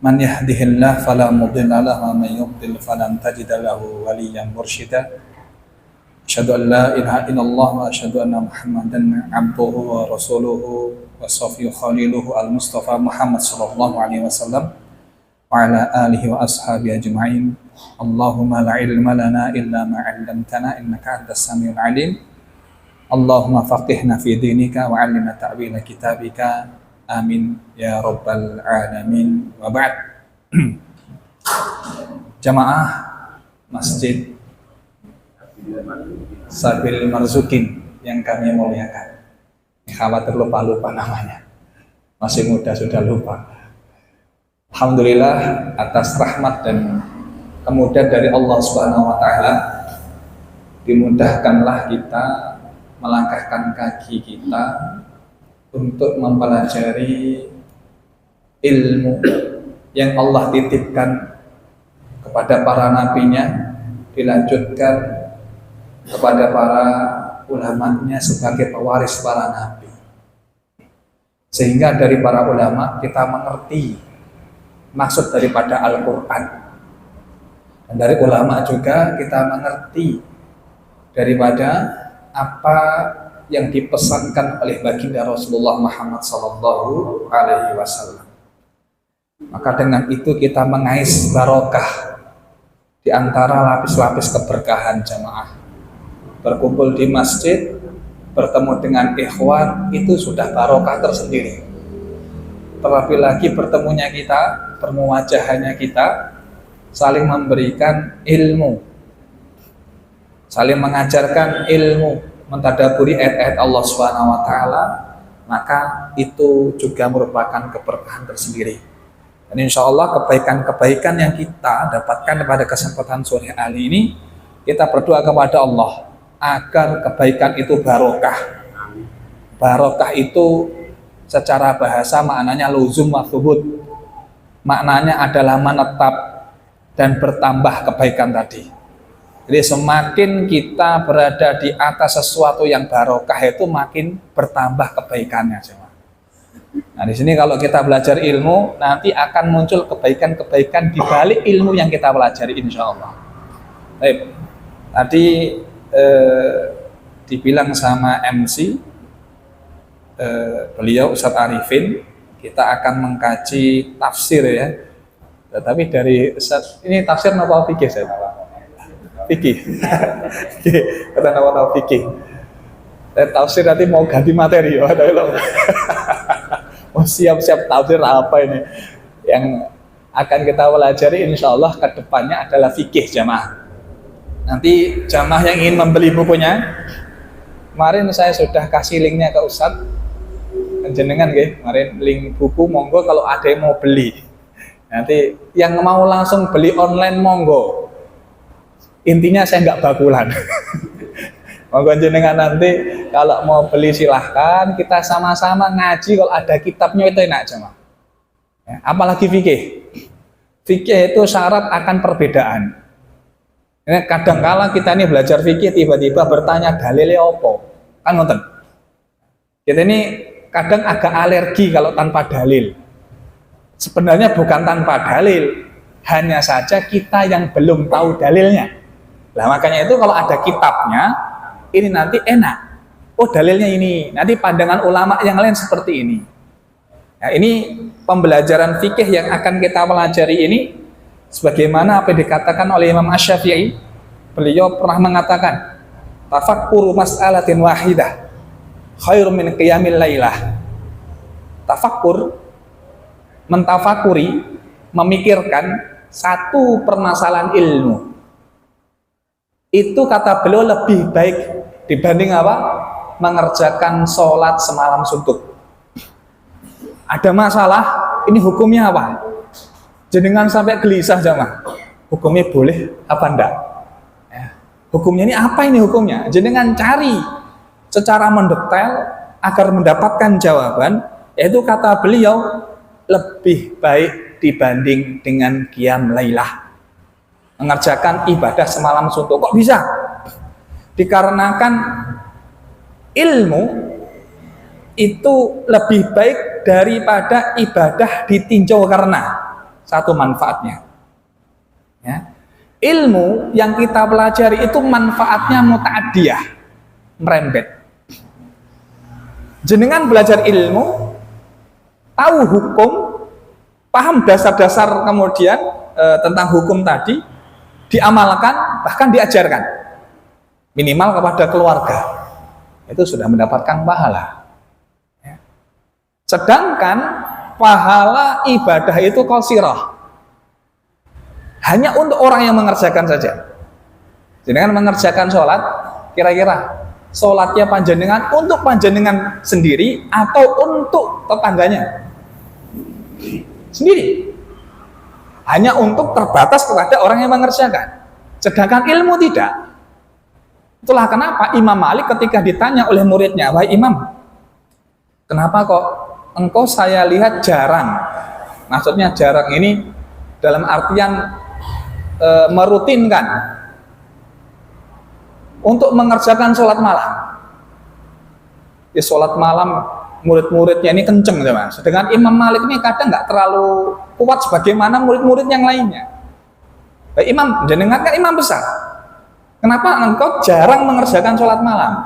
Man yahdihillahu fala mudilla lahu wa man yudlil falan tajida lahu waliyyan mursyida. Asyhadu an la ilaha illallah wa asyhadu anna Muhammadan abduhu wa rasuluhu wa safiyyu khaliluhu al-Mustafa Muhammad sallallahu alaihi wasallam wa ala alihi wa ashabihi ajma'in. Allahumma la ilma lana illa ma 'allamtana innaka antas samiul 'alim. Allahumma faqihna fi dinika wa 'allimna ta'wila kitabika. Amin ya rabbal alamin. Wa ba'd. Jamaah Masjid Sabil Marzukin yang kami muliakan. Khawatir lupa-lupa namanya. Masih muda sudah lupa. Alhamdulillah atas rahmat dan kemudahan dari Allah Subhanahu wa taala, dimudahkanlah kita melangkahkan kaki kita untuk mempelajari ilmu yang Allah titipkan kepada para nabinya, dilanjutkan kepada para ulamanya sebagai pewaris para nabi. Sehingga dari para ulama kita mengerti maksud daripada Al-Quran, dan dari ulama juga kita mengerti daripada apa yang dipesankan oleh baginda Rasulullah Muhammad sallallahu alaihi wasallam. Maka dengan itu kita mengais barokah di antara lapis-lapis keberkahan jamaah. Berkumpul di masjid, bertemu dengan ikhwan, itu sudah barokah tersendiri. Terlebih lagi bertemunya kita, bermuwajahannya kita, saling memberikan ilmu, saling mengajarkan ilmu, mentadaburi ayat-ayat Allah Subhanahu wa taala, maka itu juga merupakan keberkahan tersendiri. Dan insya Allah kebaikan-kebaikan yang kita dapatkan pada kesempatan sore hari ini, kita berdoa kepada Allah agar kebaikan itu barokah. Barokah itu secara bahasa maknanya luzum wa thubut. Maknanya adalah menetap dan bertambah kebaikan tadi. Jadi semakin kita berada di atas sesuatu yang barokah itu makin bertambah kebaikannya. Nah di sini kalau kita belajar ilmu, nanti akan muncul kebaikan-kebaikan di balik ilmu yang kita pelajari insya Allah. Baik, tadi dibilang sama MC beliau Ustadz Arifin, kita akan mengkaji tafsir ya. Tetapi dari Ustadz, ini tafsir apa fikih saya? Fikih. Kata nama fikih. Tafsir nanti mau ganti materi ya. Mau siap-siap tafsir apa ini? Yang akan kita pelajari insya Allah ke depannya adalah fikih jamaah. Nanti jamaah yang ingin membeli bukunya, kemarin saya sudah kasih linknya ke Ustadz. Jenengan nggih, kemarin link buku, monggo kalau ada yang mau beli. Nanti yang mau langsung beli online monggo. Intinya saya nggak bakulan. Monggo jenengan nanti kalau mau beli silahkan, kita sama-sama ngaji. Kalau ada kitabnya itu enak jemaah. Ya, apalagi fikih. Fikih itu syarat akan perbedaan. Ini kadang-kala kita ini belajar fikih tiba-tiba bertanya dalilnya apa? Kan nonton. Kita ini kadang agak alergi kalau tanpa dalil. Sebenarnya bukan tanpa dalil, hanya saja kita yang belum tahu dalilnya. Nah makanya itu kalau ada kitabnya, ini nanti enak. Oh dalilnya ini, nanti pandangan ulama yang lain seperti ini. Nah ini pembelajaran fikih yang akan kita pelajari ini, sebagaimana apa yang dikatakan oleh Imam Asy-Syafi'i. Beliau pernah mengatakan, tafakkuru mas'alatin wahidah khairum min qiyamil lailah. Tafakkur, mentafakuri, memikirkan satu permasalahan ilmu, itu kata beliau lebih baik dibanding apa? Mengerjakan sholat semalam suntuk. Ada masalah, ini hukumnya apa? Jenengan sampai gelisah jamaah. Hukumnya boleh apa enggak? Ya. Hukumnya ini apa ini hukumnya? Jenengan cari secara mendetail agar mendapatkan jawaban, yaitu kata beliau lebih baik dibanding dengan qiyam lailah. Mengerjakan ibadah semalam suntuk. Kok bisa? Dikarenakan ilmu itu lebih baik daripada ibadah ditinjau karena. satu manfaatnya. Ya. Ilmu yang kita pelajari itu manfaatnya muta'addiyah, merembet. Jenengan belajar ilmu, tahu hukum, paham dasar-dasar kemudian tentang hukum tadi, diamalkan, bahkan diajarkan. Minimal kepada keluarga. Itu sudah mendapatkan pahala. Ya. Sedangkan pahala ibadah itu qasirah. Hanya untuk orang yang mengerjakan saja. Jenengan mengerjakan sholat, kira-kira sholatnya panjenengan untuk panjenengan sendiri atau untuk tetangganya? Sendiri. Hanya untuk terbatas kepada orang yang mengerjakan. Sedangkan ilmu tidak. Itulah kenapa Imam Malik ketika ditanya oleh muridnya, "Wahai Imam, kenapa kok engkau saya lihat jarang?" Maksudnya jarang ini dalam artian merutinkan untuk mengerjakan sholat malam. Ya, sholat malam murid-muridnya ini kenceng, Mas. Sedangkan Imam Malik ini kadang nggak terlalu kuat sebagaimana murid-murid yang lainnya. Baik, Imam, jenengan kan imam besar. Kenapa engkau jarang mengerjakan sholat malam?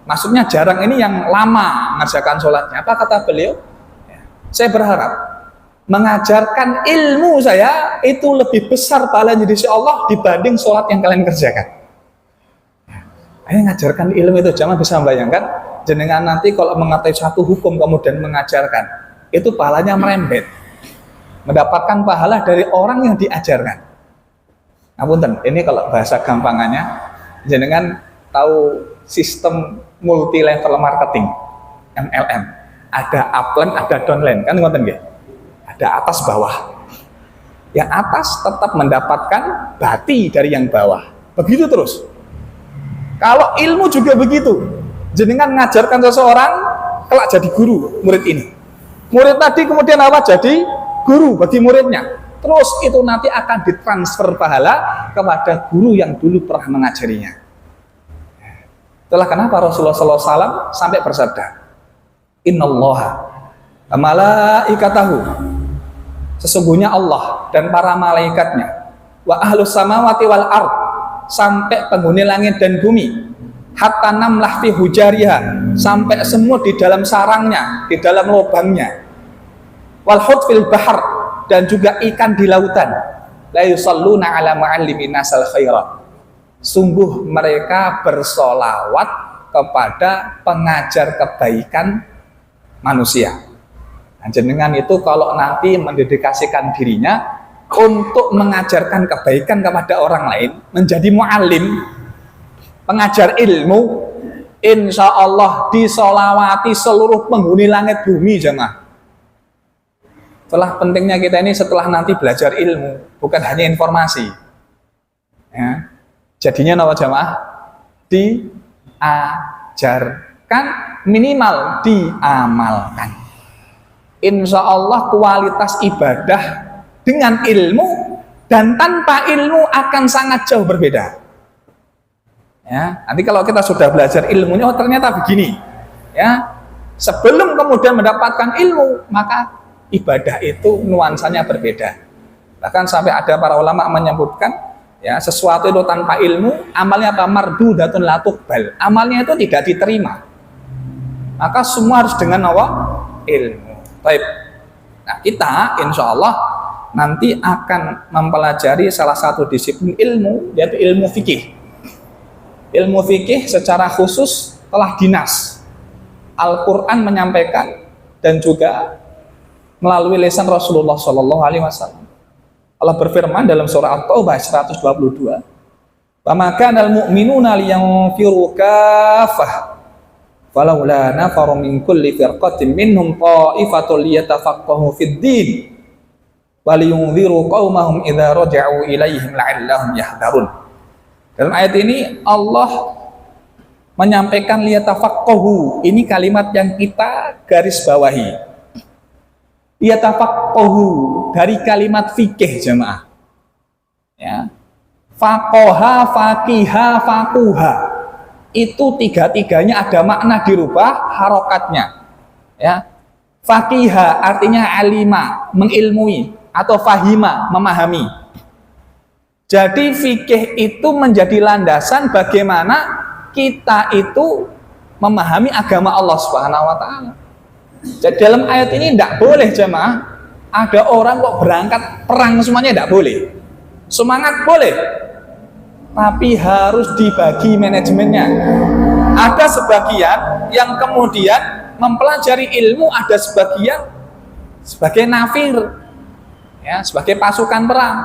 Maksudnya jarang ini yang lama mengerjakan sholatnya. Apa kata beliau? Saya berharap mengajarkan ilmu saya itu lebih besar pahalanya di sisi Allah dibanding sholat yang kalian kerjakan. Ayo ngajarkan ilmu itu, jangan bisa membayangkan jenengan nanti kalau mengetahui satu hukum kemudian mengajarkan, itu pahalanya merembet, mendapatkan pahala dari orang yang diajarkan. Ngapunten, ini kalau bahasa gampangannya, jenengan tahu sistem multi level marketing MLM, ada upline, ada downline, kan ngoten nggih? Ada atas bawah. Yang atas tetap mendapatkan bati dari yang bawah. Begitu terus. Kalau ilmu juga begitu. Jenengan mengajarkan seseorang kelak jadi guru murid ini. Murid tadi kemudian apa? Jadi guru bagi muridnya. Terus itu nanti akan ditransfer pahala kepada guru yang dulu pernah mengajarinya. Itulah kenapa Rasulullah SAW sampai bersabda, "Innallaha malaikatahu," sesungguhnya Allah dan para malaikatnya, wa ahlus samawati wal ard, sampai penghuni langit dan bumi, hatta namlah fi hujariha, sampai semua di dalam sarangnya, di dalam lubangnya, wal hut fil bahar, dan juga ikan di lautan, la yusalluna ala muallimin nasal khairat, sungguh mereka bersolawat kepada pengajar kebaikan manusia. Nah, jenengan itu kalau nanti mendedikasikan dirinya untuk mengajarkan kebaikan kepada orang lain, menjadi mu'alim, pengajar ilmu, insya Allah disolawati seluruh penghuni langit bumi, jemaah. Itulah pentingnya kita ini setelah nanti belajar ilmu, bukan hanya informasi. Ya. Jadinya apa jemaah? Diajarkan, minimal diamalkan. Insya Allah kualitas ibadah dengan ilmu dan tanpa ilmu akan sangat jauh berbeda. Ya, nanti kalau kita sudah belajar ilmunya, oh ternyata begini. Ya, sebelum kemudian mendapatkan ilmu, maka ibadah itu nuansanya berbeda. Bahkan sampai ada para ulama menyebutkan, ya sesuatu itu tanpa ilmu, amalnya apa? Mardudatun la tuqbal. Amalnya itu tidak diterima. Maka semua harus dengan apa? Ilmu. Baik. Nah, kita insya Allah nanti akan mempelajari salah satu disiplin ilmu, yaitu ilmu fikih. Ilmu fikih secara khusus telah dinas. Al-Quran menyampaikan dan juga melalui lisan Rasulullah SAW. Allah berfirman dalam surah At-Taubah 122, "Wa ma kana al-mu'minuna liyanfiru kaffah. Falaula nafaru min kulli firqatin minhum ta'ifatul liyatafaqahu fid din wa liyunziru qaumahum idza raja'u ilaihim la'allahum yahdharun." Dalam ayat ini Allah menyampaikan liyatafaqahu. Ini kalimat yang kita garis bawahi. Liyatafaqahu dari kalimat fikih, jemaah. Ya. Faqaha, faqiha, faquha. Itu tiga-tiganya ada makna dirubah harokatnya. Ya. Faqiha artinya alima, mengilmui, atau fahima, memahami. Jadi fikih itu menjadi landasan bagaimana kita itu memahami agama Allah Subhanahu wa taala. Jadi dalam ayat ini tidak boleh jemaah ada orang kok berangkat perang semuanya, tidak boleh. Semangat boleh, tapi harus dibagi manajemennya. Ada sebagian yang kemudian mempelajari ilmu, ada sebagian sebagai nafir, ya, sebagai pasukan perang.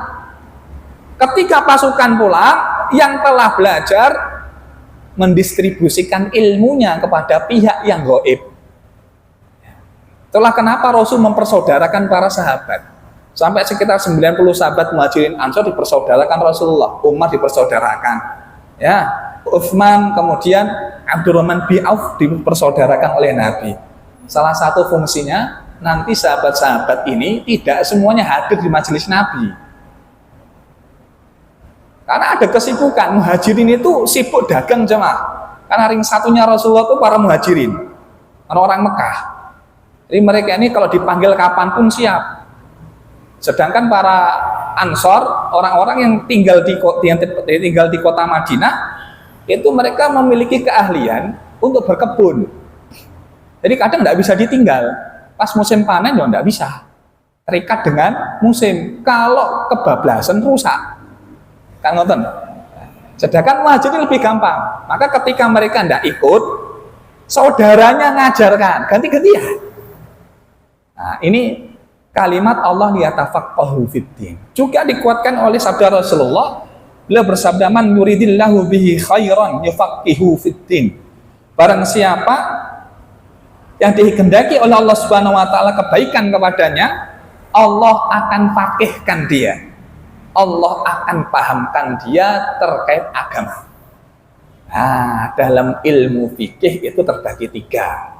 Ketika pasukan pulang, yang telah belajar mendistribusikan ilmunya kepada pihak yang gaib. Itulah kenapa Rasul mempersaudarakan para sahabat. Sampai sekitar 90 sahabat Muhajirin Ansor dipersaudarakan Rasulullah. Umar dipersaudarakan, ya, Utsman, kemudian Abdurrahman bin Auf dipersaudarakan oleh Nabi. Salah satu fungsinya nanti sahabat-sahabat ini tidak semuanya hadir di majelis Nabi. Karena ada kesibukan. Muhajirin itu sibuk dagang jemaah. Karena ring satunya Rasulullah itu para muhajirin, orang-orang Mekah. Jadi mereka ini kalau dipanggil kapanpun siap. Sedangkan para Ansor, orang-orang yang tinggal di kota Madinah, itu mereka memiliki keahlian untuk berkebun. Jadi kadang tidak bisa ditinggal. Pas musim panen ya tidak bisa. Terikat dengan musim. Kalau kebablasan rusak. Kan ngoten. Sedangkan muhajirin lebih gampang. Maka ketika mereka tidak ikut, saudaranya ngajarkan, ganti-gantian. Nah, ini kalimat Allah liyatafaqahu fiddin. Juga dikuatkan oleh sabda Rasulullah. Beliau bersabda, man yuridillahu bihi khairan yufaqihu fiddin. Barang siapa yang dikehendaki oleh Allah Subhanahu wa taala kebaikan kepadanya, Allah akan faqihkan dia. Allah akan pahamkan dia terkait agama. Nah, dalam ilmu fikih itu terbagi 3.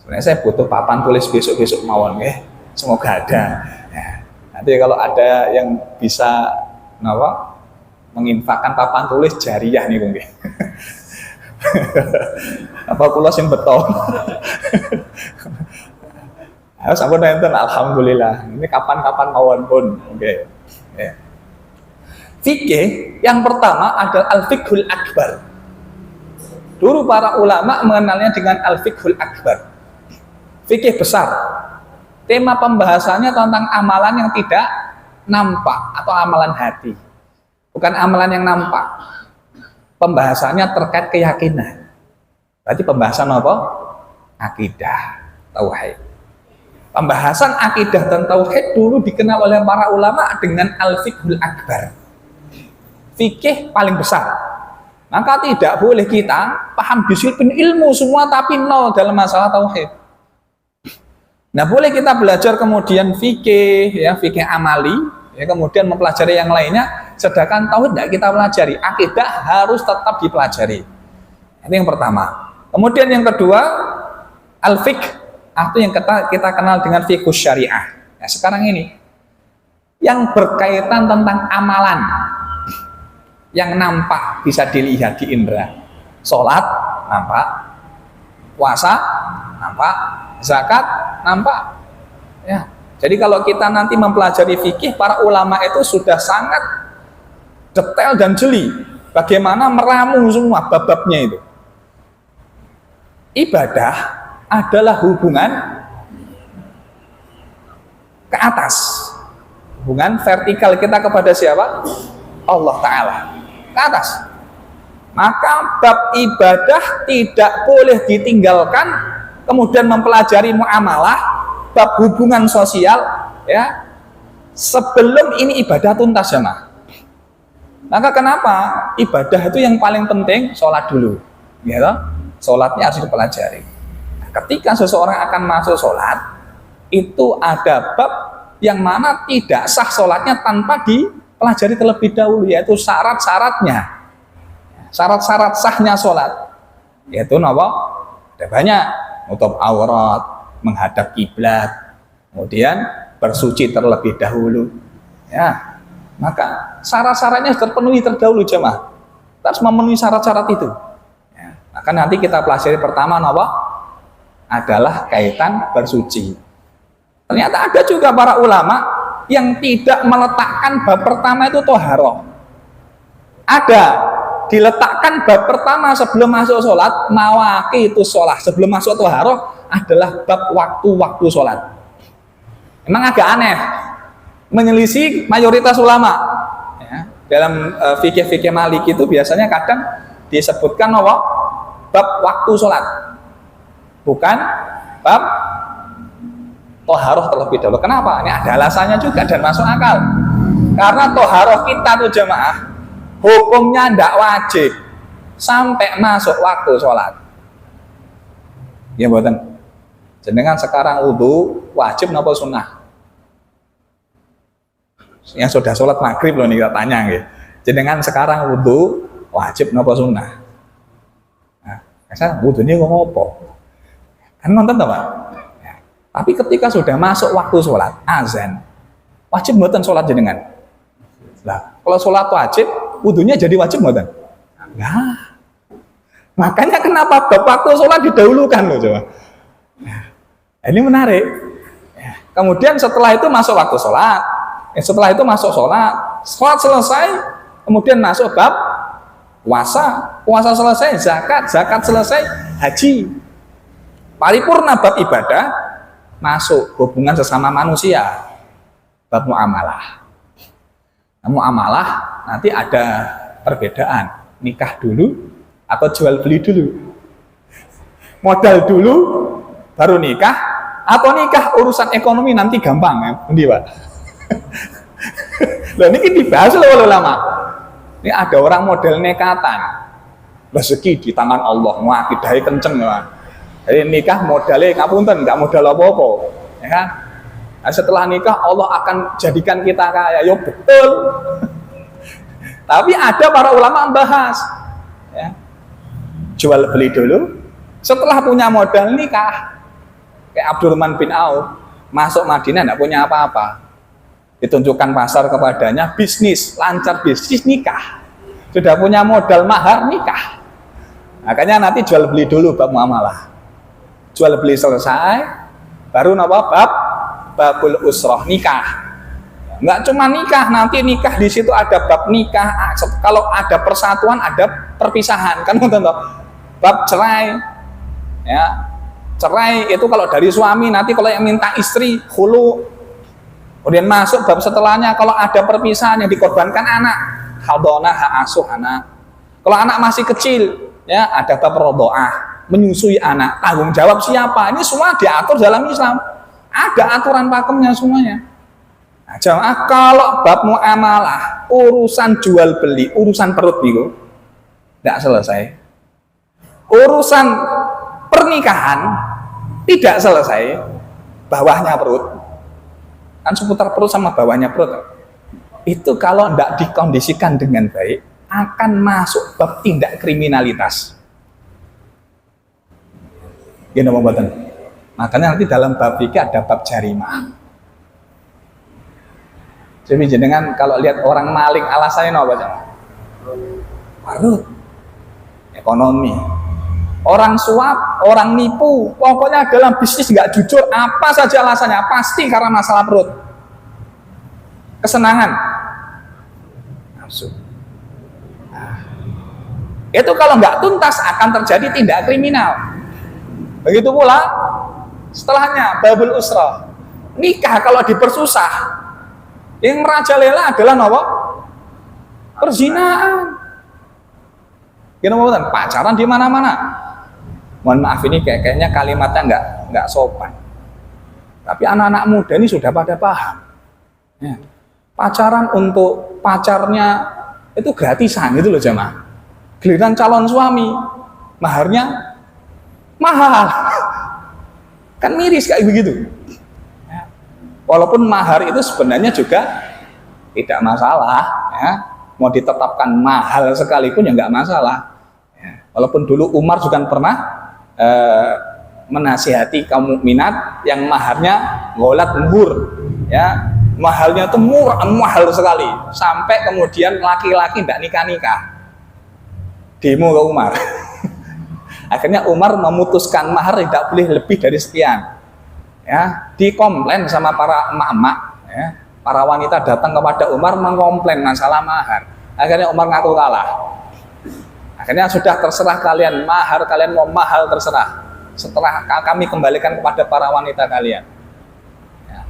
Sebenarnya saya butuh papan tulis besok-besok mawon ya. Semoga ada. Ya, nanti kalau ada yang bisa menginfakkan papan tulis jariah nih mungkin. Apa kula sing beton. Harus ampun enten alhamdulillah. Ini kapan-kapan mawon pun. Oke. Ya. Fikih yang pertama adalah al-fiqhul akbar. Dulu para ulama mengenalnya dengan al-fiqhul akbar. Fikih besar. Tema pembahasannya tentang amalan yang tidak nampak atau amalan hati. Bukan amalan yang nampak. Pembahasannya terkait keyakinan. Berarti pembahasan apa? Akidah, tauhid. Pembahasan akidah dan tauhid dulu dikenal oleh para ulama dengan al-fiqhul akbar. Fikih paling besar. Maka tidak boleh kita paham disiplin ilmu semua tapi nol dalam masalah tauhid. Nah, boleh kita belajar kemudian fikih, ya, fikih amali, ya, kemudian mempelajari yang lainnya, sedangkan tauhid tidak kita pelajari. Akidah harus tetap dipelajari. Itu yang pertama. Kemudian yang kedua, al-fiqh, atau yang kita kenal dengan fiqh syariah. Nah, sekarang ini yang berkaitan tentang amalan yang nampak bisa dilihat di indera. Sholat nampak, puasa nampak, zakat nampak. Ya. Jadi kalau kita nanti mempelajari fikih, para ulama itu sudah sangat detail dan jeli bagaimana meramu semua bab-babnya itu. Ibadah adalah hubungan ke atas, hubungan vertikal kita kepada siapa? Allah Ta'ala, ke atas. Maka bab ibadah tidak boleh ditinggalkan, kemudian mempelajari muamalah, bab hubungan sosial, ya, sebelum ini ibadah tuntas ya mah. Maka kenapa ibadah itu yang paling penting? Sholat dulu, ya toh? Sholatnya harus dipelajari. Ketika seseorang akan masuk sholat, itu ada bab yang mana tidak sah sholatnya tanpa dipelajari terlebih dahulu, yaitu syarat-syaratnya. Syarat-syarat sahnya sholat, yaitu apa? Ada banyak. Nutup aurat, menghadap kiblat, kemudian bersuci terlebih dahulu. Ya, maka syarat-syaratnya terpenuhi terdahulu jemaah. Harus memenuhi syarat-syarat itu. Ya, maka nanti kita pelajari pertama apa? adalah kaitan bersuci. Ternyata ada juga para ulama yang tidak meletakkan bab pertama itu toharoh. Ada diletakkan bab pertama sebelum masuk sholat, mawaki itu sholat. Sebelum masuk toharoh adalah bab waktu-waktu sholat. Emang agak aneh, menyelisih mayoritas ulama. Ya, dalam fikih-fikih Maliki itu biasanya kadang disebutkan bab waktu sholat, bukan bab toharoh terlebih dahulu. Kenapa? Ini ada alasannya juga dan masuk akal. Karena toharoh kita tuh jemaah, hukumnya tidak wajib sampai masuk waktu sholat. Ya buatan. Jenengan sekarang wudu wajib napa sunnah? Yang sudah sholat maghrib loh nih kita tanya gitu. Jenengan sekarang wudu wajib napa sunnah? Nah, saya wudu ini ngopo? Kan nonton Pak? Ya. Tapi ketika sudah masuk waktu sholat, azan, wajib mboten sholat jenengan? Lah, kalau sholat wajib, wudunya jadi wajib mboten? Nah, makanya kenapa bab waktu sholat didahulukan loh coba? Nah, ini menarik. Ya. Kemudian setelah itu masuk waktu sholat, setelah itu masuk sholat selesai, kemudian masuk bab puasa selesai, zakat selesai, haji, paripurna bab ibadah, masuk hubungan sesama manusia, bab muamalah. Muamalah nanti ada perbedaan, nikah dulu atau jual beli dulu, modal dulu baru nikah, atau nikah urusan ekonomi nanti gampang ya, Pak. Loh ini dibahas loh ulama. Ini ada orang model nekatan, rezeki di tangan Allah, ngakidai kenceng ya. Jadi nikah modalnya ngapunten, nggak modal apa-apa, ya kan? Nah, setelah nikah Allah akan jadikan kita kaya, yo betul. Tapi ada para ulama membahas, ya, jual beli dulu, setelah punya modal nikah. Kayak Abdurrahman bin Auf masuk Madinah tidak punya apa-apa, ditunjukkan pasar kepadanya, bisnis lancar, bisnis nikah, sudah punya modal mahar nikah. Makanya nanti jual beli dulu bab muamalah, jual beli selesai baru babul usroh, nikah. Nggak cuma nikah, nanti nikah di situ ada bab nikah. Kalau ada persatuan ada perpisahan, kan bab cerai, ya. Cerai itu kalau dari suami, nanti kalau yang minta istri khulu. Kemudian masuk bab setelahnya, kalau ada perpisahan yang dikorbankan anak, hadonah, hak asuh anak. Kalau anak masih kecil, ya ada bab rodoah, menyusui anak, tanggung jawab siapa, ini semua diatur dalam Islam, ada aturan pakemnya semuanya. Nah, jamaah, kalau bab muamalah, urusan jual beli, urusan perut itu tidak selesai, urusan pernikahan tidak selesai, bawahnya perut, kan seputar perut sama bawahnya perut, itu kalau tidak dikondisikan dengan baik akan masuk bab tindak kriminalitas. Gini pembuatan. Makanya nanti dalam bab fikih ada bab jarimah. Jadi jenengan kalau lihat orang maling alasannya apa aja? Perut, ekonomi. Orang suap, orang nipu, pokoknya dalam bisnis nggak jujur, apa saja alasannya, pasti karena masalah perut. Kesenangan, nafsu. Nah, itu kalau nggak tuntas akan terjadi tindak kriminal. Begitu pula setelahnya babul usrah, nikah kalau dipersusah, yang merajalela adalah apa? Perzinaan. Gimana pacaran di mana-mana. Mohon maaf ini kayaknya kalimatnya nggak sopan. Tapi anak-anak muda ini sudah pada paham. Ya. Pacaran untuk pacarnya itu gratisan gitu loh jemaah. Giliran calon suami, maharnya mahal. Kan miris kayak begitu. Ya. Walaupun mahar itu sebenarnya juga tidak masalah. Ya. Mau ditetapkan mahal sekalipun ya nggak masalah. Ya. Walaupun dulu Umar juga pernah menasihati kaum mukminat yang maharnya golat muhur, ya mahalnya itu murah, mahal sekali, sampai kemudian laki-laki tidak nikah-nikah, demo ke Umar. Akhirnya Umar memutuskan mahar tidak boleh lebih dari sekian. Ya, dikomplain sama para emak-emak, ya. Para wanita datang kepada Umar mengkomplain masalah mahar. Akhirnya Umar ngaku kalah. Akhirnya sudah terserah kalian, mahar kalian mau mahal terserah. Setelah kami kembalikan kepada para wanita kalian. Ya.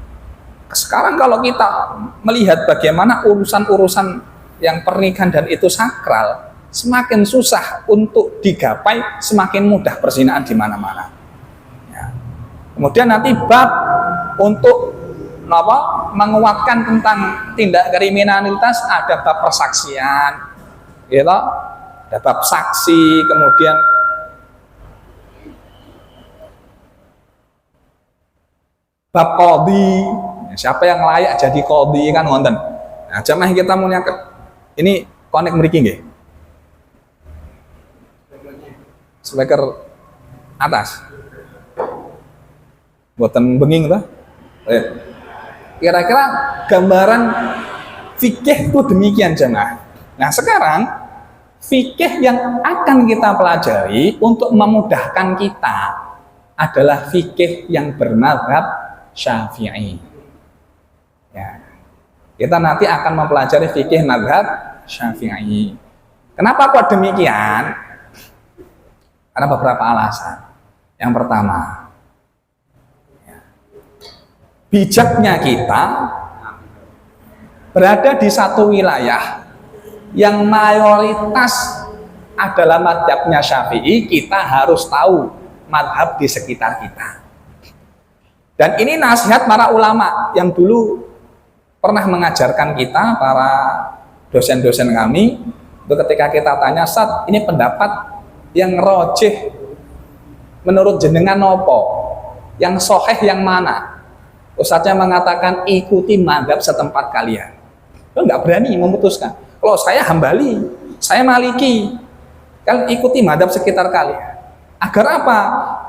Sekarang kalau kita melihat bagaimana urusan-urusan yang pernikahan dan itu sakral, semakin susah untuk digapai, semakin mudah perzinahan di mana-mana. Ya. Kemudian nanti bab untuk menguatkan tentang tindak kriminalitas, ada bab persaksian, gitu. Ada bab saksi, kemudian bab qadhi, siapa yang layak jadi qadhi kan wonten. Nah, jamaah kita muliakan. Ini konek mriki nggih. Speaker atas. Boten benging ta? Kira-kira gambaran fikih itu demikian jemaah. Nah, sekarang fikih yang akan kita pelajari untuk memudahkan kita adalah fikih yang bermadzhab Syafi'i. Ya. Kita nanti akan mempelajari fikih mazhab Syafi'i. Kenapa kok demikian? Karena beberapa alasan. Yang pertama, bijaknya kita berada di satu wilayah yang mayoritas adalah mazhabnya Syafi'i, kita harus tahu mazhab di sekitar kita. Dan ini nasihat para ulama yang dulu pernah mengajarkan kita, para dosen-dosen kami, itu ketika kita tanya, Ustaz, ini pendapat yang rojih menurut jenengan nopo, yang soheh yang mana? Ustaznya mengatakan ikuti mazhab setempat kalian. Lo nggak berani memutuskan. Kalau saya Hambali, saya Maliki, kalian ikuti mazhab sekitar kalian. Agar apa?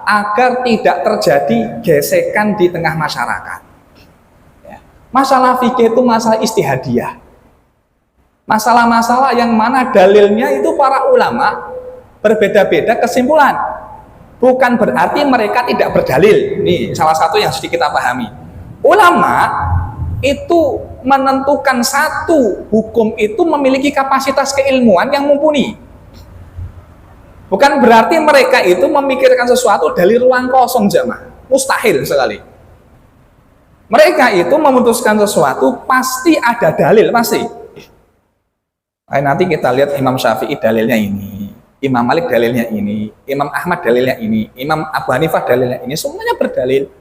Agar tidak terjadi gesekan di tengah masyarakat. Ya. Masalah fikih itu masalah istihadiyah. Masalah-masalah yang mana dalilnya itu para ulama berbeda-beda kesimpulan. Bukan berarti mereka tidak berdalil. Ini salah satu yang harus kita pahami. Ulama itu menentukan satu hukum itu memiliki kapasitas keilmuan yang mumpuni. Bukan berarti mereka itu memikirkan sesuatu dari ruang kosong jamaah. Mustahil sekali. Mereka itu memutuskan sesuatu pasti ada dalil, pasti. Nanti kita lihat Imam Syafi'i dalilnya ini, Imam Malik dalilnya ini, Imam Ahmad dalilnya ini, Imam Abu Hanifah dalilnya ini, semuanya berdalil.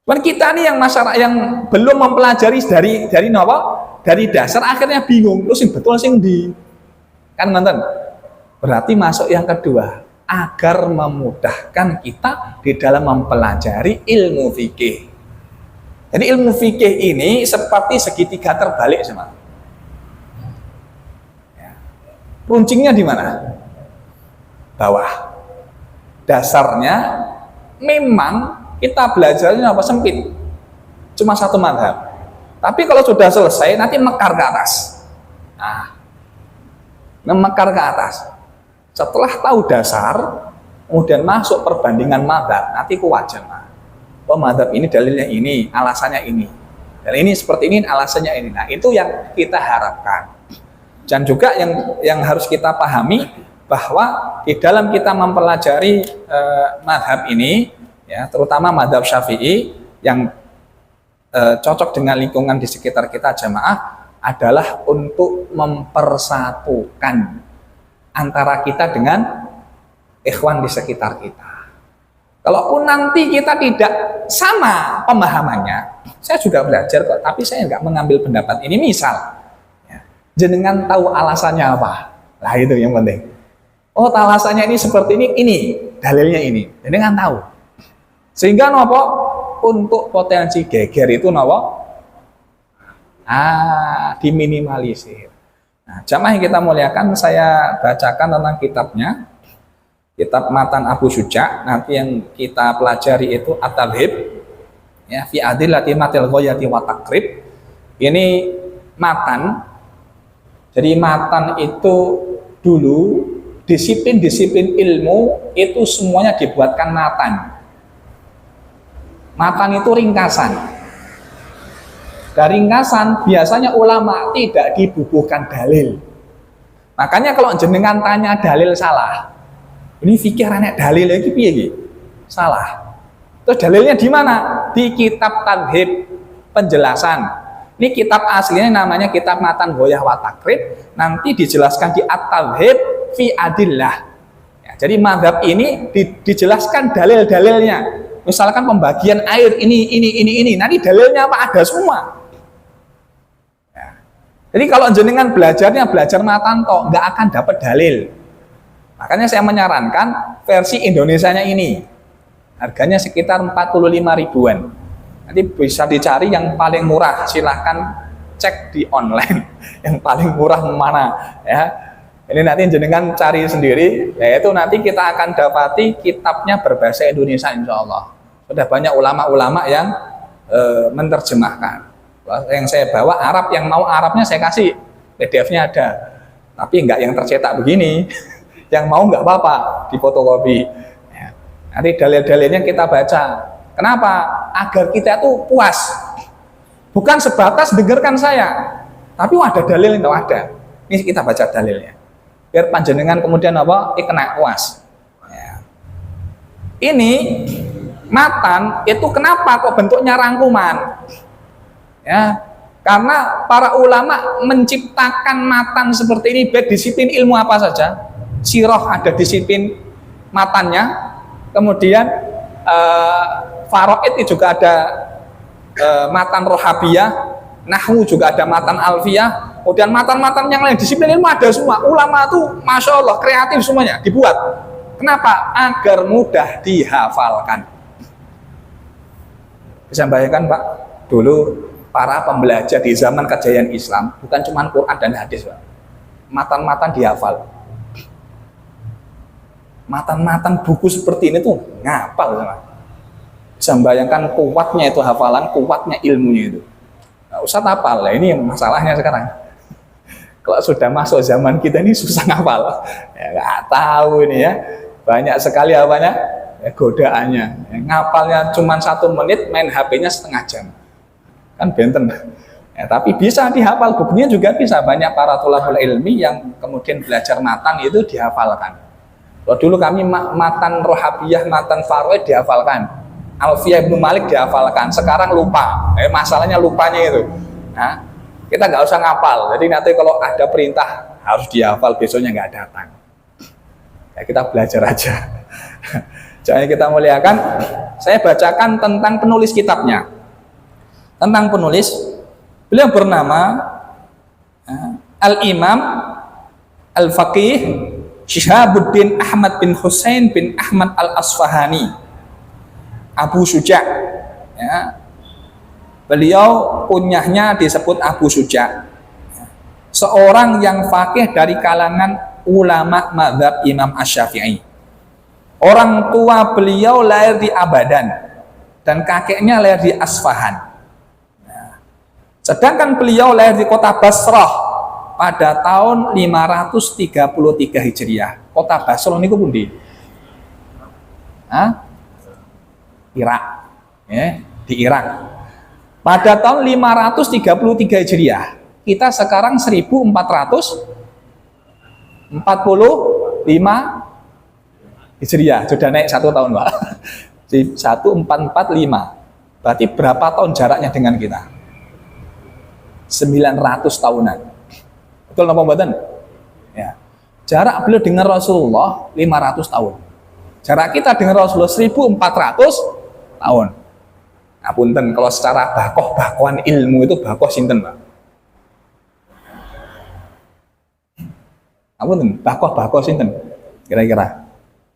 Cuman kita nih yang masyarakat yang belum mempelajari dari dasar akhirnya bingung, terus yang betul sing di kan nonton. Berarti masuk yang kedua, agar memudahkan kita di dalam mempelajari ilmu fikih. Jadi ilmu fikih ini seperti segitiga terbalik sama. Ya. Runcingnya di mana? Bawah. Dasarnya memang kita belajarnya apa sempit. Cuma satu mazhab. Tapi kalau sudah selesai nanti mekar ke atas. Nah, mekar ke atas. Setelah tahu dasar, kemudian masuk perbandingan mazhab, nanti kuat jemaah. Oh, mazhab ini dalilnya ini, alasannya ini. Dan ini seperti ini, alasannya ini. Nah, itu yang kita harapkan. Dan juga yang harus kita pahami bahwa di dalam kita mempelajari mazhab ini, ya, terutama mazhab Syafi'i yang cocok dengan lingkungan di sekitar kita jemaah adalah untuk mempersatukan antara kita dengan ikhwan di sekitar kita. Kalaupun nanti kita tidak sama pemahamannya, saya juga belajar kok, tapi saya nggak mengambil pendapat ini. Misal, ya, jenengan tahu alasannya apa? Nah itu yang penting. Oh, alasannya ini seperti ini dalilnya ini. Jenengan tahu. Sehingga nopo untuk potensi geger itu nopo diminimalisir. Nah, jamaah yang kita muliakan, saya bacakan tentang kitabnya, kitab Matan Abu Syuja. Nanti yang kita pelajari itu At-Talhib, ya, fi adillati matil ghayati wa takrib. Ini matan. Jadi matan itu dulu disiplin-disiplin ilmu itu semuanya dibuatkan matan. Matan itu ringkasan. Dari ringkasan biasanya ulama tidak dibubuhkan dalil. Makanya kalau jenengan tanya dalil salah, ini pikirannya dalil lagi piye iki? Salah. Terus dalilnya di mana? Di kitab Tadhib, penjelasan. Ini kitab aslinya namanya kitab Matan Ghoyah wa Takrib, nanti dijelaskan di At-Tadhib fi Adillah. Ya, jadi mazhab ini dijelaskan dalil-dalilnya. Misalkan pembagian air ini, nanti dalilnya apa? Ada semua. Ya. Jadi kalau jenengan belajar matan tok, nggak akan dapat dalil. Makanya saya menyarankan versi Indonesianya ini. Harganya sekitar 45 ribuan. Nanti bisa dicari yang paling murah, silahkan cek di online yang paling murah mana ya. Ini nanti jenengan cari sendiri, yaitu nanti kita akan dapati kitabnya berbahasa Indonesia insya Allah. Sudah banyak ulama-ulama yang menerjemahkan. Yang saya bawa Arab, yang mau Arabnya saya kasih, PDF-nya ada, tapi enggak yang tercetak begini. Yang mau enggak apa-apa, difotokopi. Ya. Nanti dalil-dalilnya kita baca. Kenapa? Agar kita tuh puas. Bukan sebatas dengarkan saya, tapi ada dalil itu ada. Ini kita baca dalilnya. Biar panjenengan kemudian apa? Kena puas. Ya. Ini matan itu kenapa kok bentuknya rangkuman? Ya, karena para ulama menciptakan matan seperti ini baik disiplin ilmu apa saja. Sirah ada disiplin matannya, kemudian faraid juga ada matan rohabiyah, nahwu juga ada matan alfiyah, kemudian matan-matan yang lain disiplin ilmu ada semua. Ulama tuh masya Allah kreatif semuanya dibuat. Kenapa? Agar mudah dihafalkan. Bisa bayangkan Pak, dulu para pembelajar di zaman kejayaan Islam bukan cuma Quran dan hadis Pak, matan-matan dihafal. Matan-matan buku seperti ini tuh ngapal Pak. Bisa membayangkan kuatnya itu hafalan, kuatnya ilmunya itu. Nah, Ustaz hafal, lah ini masalahnya sekarang. Kalau sudah masuk zaman kita ini susah ngapal. Ya nggak tahu ini ya. Banyak sekali apanya ya, godaannya. Ya, ngapalnya cuma 1 menit, main HP-nya setengah jam. Kan benten. Ya, tapi bisa dihafal, bukunya juga bisa. Banyak para thalabul ilmi yang kemudian belajar matan itu dihafalkan. Kalau dulu kami matan rohabiyah, matan faraid dihafalkan. Alfiyah Ibnu Malik dihafalkan, sekarang lupa. Masalahnya lupanya itu. Nah, kita nggak usah ngapal. Jadi nanti kalau ada perintah harus dihafal, besoknya nggak datang. Ya, kita belajar aja. Jangan kita muliakan. Saya bacakan tentang penulis kitabnya. Tentang penulis, beliau bernama Al-Imam Al-Faqih Syihabuddin Ahmad bin Husain bin Ahmad Al-Asfahani, Abu Suja. Ya. Beliau kunyahnya disebut Abu Suja. Seorang yang faqih dari kalangan ulama mazhab Imam Asy-Syafi'i. Orang tua beliau lahir di Abadan dan kakeknya lahir di Asfahan. Nah, sedangkan beliau lahir di kota Basrah pada tahun 533 Hijriah. Kota Basrah niku pundi? Irak. Ya, di Irak. Pada tahun 533 Hijriah. Kita sekarang 1445 Hijriah. Sudah naik 1 tahun, Pak. 1445. Berarti berapa tahun jaraknya dengan kita? 900 tahunan. Betul napa mboten? Ya. Jarak beliau dengan Rasulullah 500 tahun. Jarak kita dengan Rasulullah 1400 tahun. Nah, punten kalau secara bakoh-bakohan ilmu itu bakoh sinten, Pak? Punten, bakoh sinten? Kira-kira.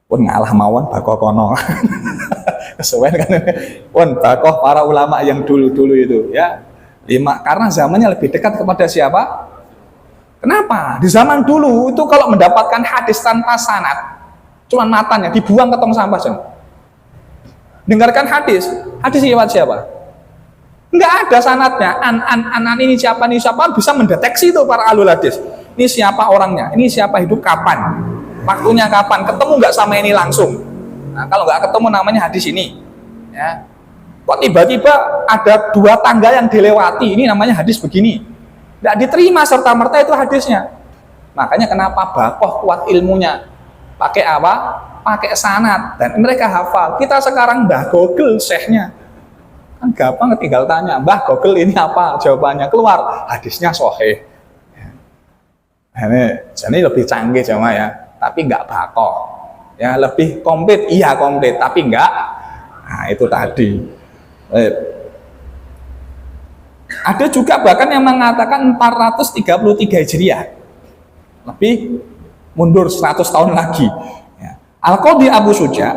Pun ngalah mawon bakoh kono. Kesuwen kan. Pun bakoh para ulama yang dulu-dulu itu, ya. Karena zamannya lebih dekat kepada siapa? Kenapa? Di zaman dulu itu kalau mendapatkan hadis tanpa sanad, cuman matanya dibuang ke tong sampah saja. Dengarkan hadis lewat siapa? Enggak ada sanadnya. Anan ini siapa bisa mendeteksi itu para alul hadis. Ini siapa orangnya? Ini siapa hidup kapan? Waktunya kapan? Ketemu nggak sama ini langsung? Nah, kalau nggak ketemu namanya hadis ini. Ya. Kok tiba-tiba ada 2 tangga yang dilewati, ini namanya hadis begini. Nggak diterima serta-merta itu hadisnya. Makanya kenapa Bakoh kuat ilmunya? Pakai apa? Pakai sanad. Dan mereka hafal. Kita sekarang Mbah Google syekhnya. Kan gampang, tinggal tanya, Mbah Google ini apa? Jawabannya keluar, hadisnya sahih. Ini lebih canggih cuma ya, tapi nggak bakoh. Ya lebih komplit, iya komplit, tapi nggak. Nah itu tadi. Ada juga bahkan yang mengatakan 433 Hijriah, lebih mundur 100 tahun lagi. Ya. Al-Qadhi Abu Suja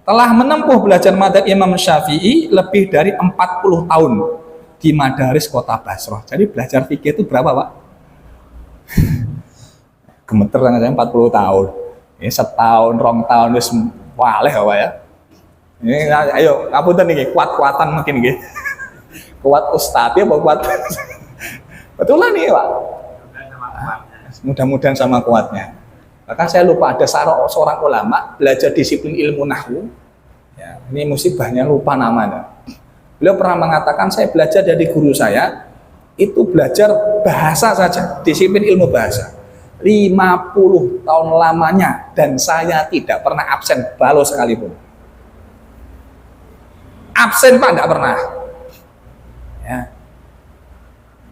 telah menempuh belajar madzhab Imam Syafi'i lebih dari 40 tahun di madaris kota Basrah. Jadi belajar fikih itu berapa, Pak? Gemeter kan saya 40 tahun. Ini setahun, 2 tahun wis waleh Pak ya. Ini ayo ngapunten niki, kuat-kuatan mungkin niki. Kuat ustadz ya, kuat. Betulan nih, Pak. Mudah-mudahan sama kuatnya. Bahkan saya lupa ada seorang ulama belajar disiplin ilmu nahwu. Ya, ini musibahnya lupa namanya. Beliau pernah mengatakan saya belajar dari guru saya itu belajar bahasa saja, disiplin ilmu bahasa. 50 tahun lamanya dan saya tidak pernah absen balo sekalipun. Absen Pak tidak pernah. Ya.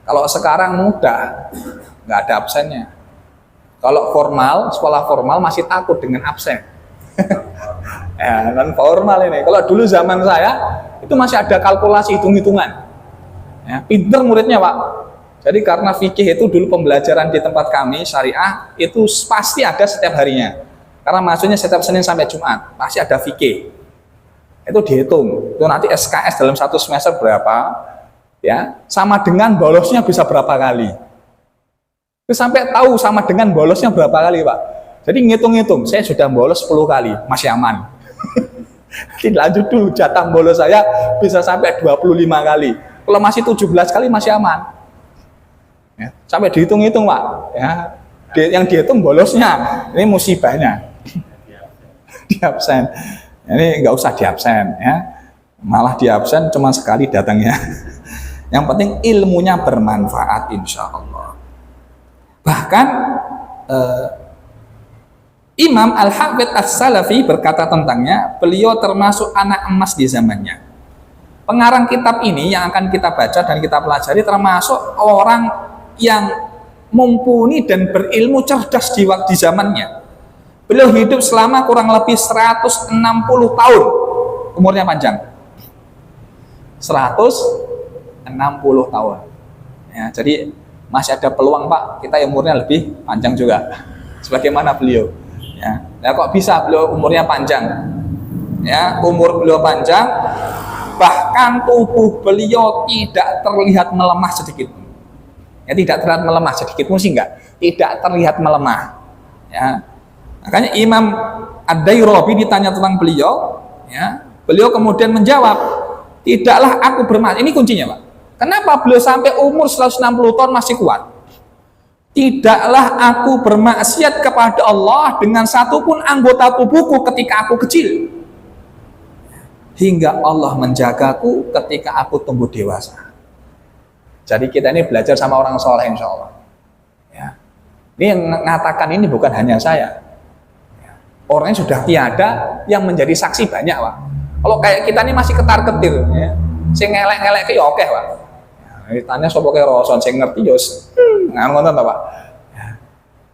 Kalau sekarang mudah, nggak ada absennya. Kalau formal, sekolah formal masih takut dengan absen. Ya, non formal ini. Kalau dulu zaman saya itu masih ada kalkulasi hitung-hitungan. Ya, pinter muridnya Pak. Jadi karena fikih itu dulu pembelajaran di tempat kami syariah itu pasti ada setiap harinya. Karena maksudnya setiap Senin sampai Jumat pasti ada fikih. Itu dihitung. Itu nanti SKS dalam 1 semester berapa, ya, sama dengan bolosnya bisa berapa kali. Itu sampai tahu sama dengan bolosnya berapa kali, Pak. Jadi ngitung-ngitung, saya sudah bolos 10 kali, masih aman. Lanjut dulu, jatah bolos saya bisa sampai 25 kali. Kalau masih 17 kali masih aman. Ya, sampai dihitung-hitung, Pak. Ya, yang dihitung bolosnya, ini musibahnya. Di absen. Ini nggak usah di absen, ya. Malah di absen cuma sekali datangnya. Yang penting ilmunya bermanfaat, insya Allah. Bahkan Imam Al-Hafidh As-Salafi berkata tentangnya, beliau termasuk anak emas di zamannya. Pengarang kitab ini yang akan kita baca dan kita pelajari termasuk orang yang mumpuni dan berilmu cerdas di waktu zamannya. Beliau hidup selama kurang lebih 160 tahun, umurnya panjang. 160 tahun. Ya, jadi masih ada peluang Pak, kita umurnya lebih panjang juga. Sebagaimana beliau. Ya, nah, kok bisa beliau umurnya panjang? Ya, umur beliau panjang, bahkan tubuh beliau tidak terlihat melemah sedikit. Ya, tidak terlihat melemah sedikit pun sih enggak. Tidak terlihat melemah. Ya. Makanya Imam Ad-Dairabi ditanya tentang beliau, ya, beliau kemudian menjawab, tidaklah aku bermaksiat. Ini kuncinya, Pak. Kenapa beliau sampai umur 160 tahun masih kuat? Tidaklah aku bermaksiat kepada Allah dengan satupun anggota tubuhku ketika aku kecil, hingga Allah menjagaku ketika aku tumbuh dewasa. Jadi kita ini belajar sama orang soleh, insya Allah. Ya. Ini yang mengatakan ini bukan hanya saya. Orangnya sudah tiada, yang menjadi saksi banyak, Pak. Kalau kayak kita ini masih ketar-ketir, ya. Sing ngelek-ngelek ke oke, Pak. Ya, tanya sapa ke roson sing ngerti yo. Ngono ta, Pak. Ya.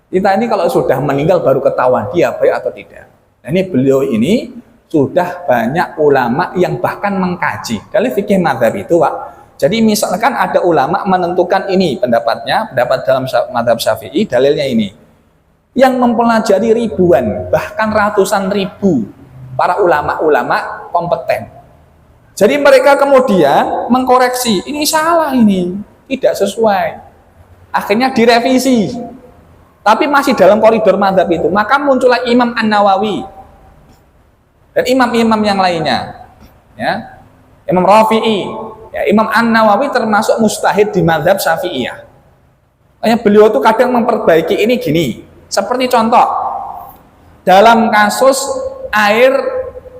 Kita ini kalau sudah meninggal baru ketahuan dia baik atau tidak. Nah, ini beliau ini sudah banyak ulama yang bahkan mengkaji dari fikih mazhab itu, Pak. Jadi misalkan ada ulama menentukan ini pendapatnya, pendapat dalam mazhab Syafi'i, dalilnya ini. Yang mempelajari ribuan, bahkan ratusan ribu para ulama-ulama kompeten. Jadi mereka kemudian mengkoreksi, ini salah, ini tidak sesuai. Akhirnya direvisi. Tapi masih dalam koridor mazhab itu. Maka muncullah Imam An-Nawawi dan imam-imam yang lainnya. Ya. Imam Rafi'i, ya, Imam An-Nawawi termasuk mustahid di mazhab Syafi'iyah. Makanya beliau itu kadang memperbaiki ini gini. Seperti contoh, dalam kasus air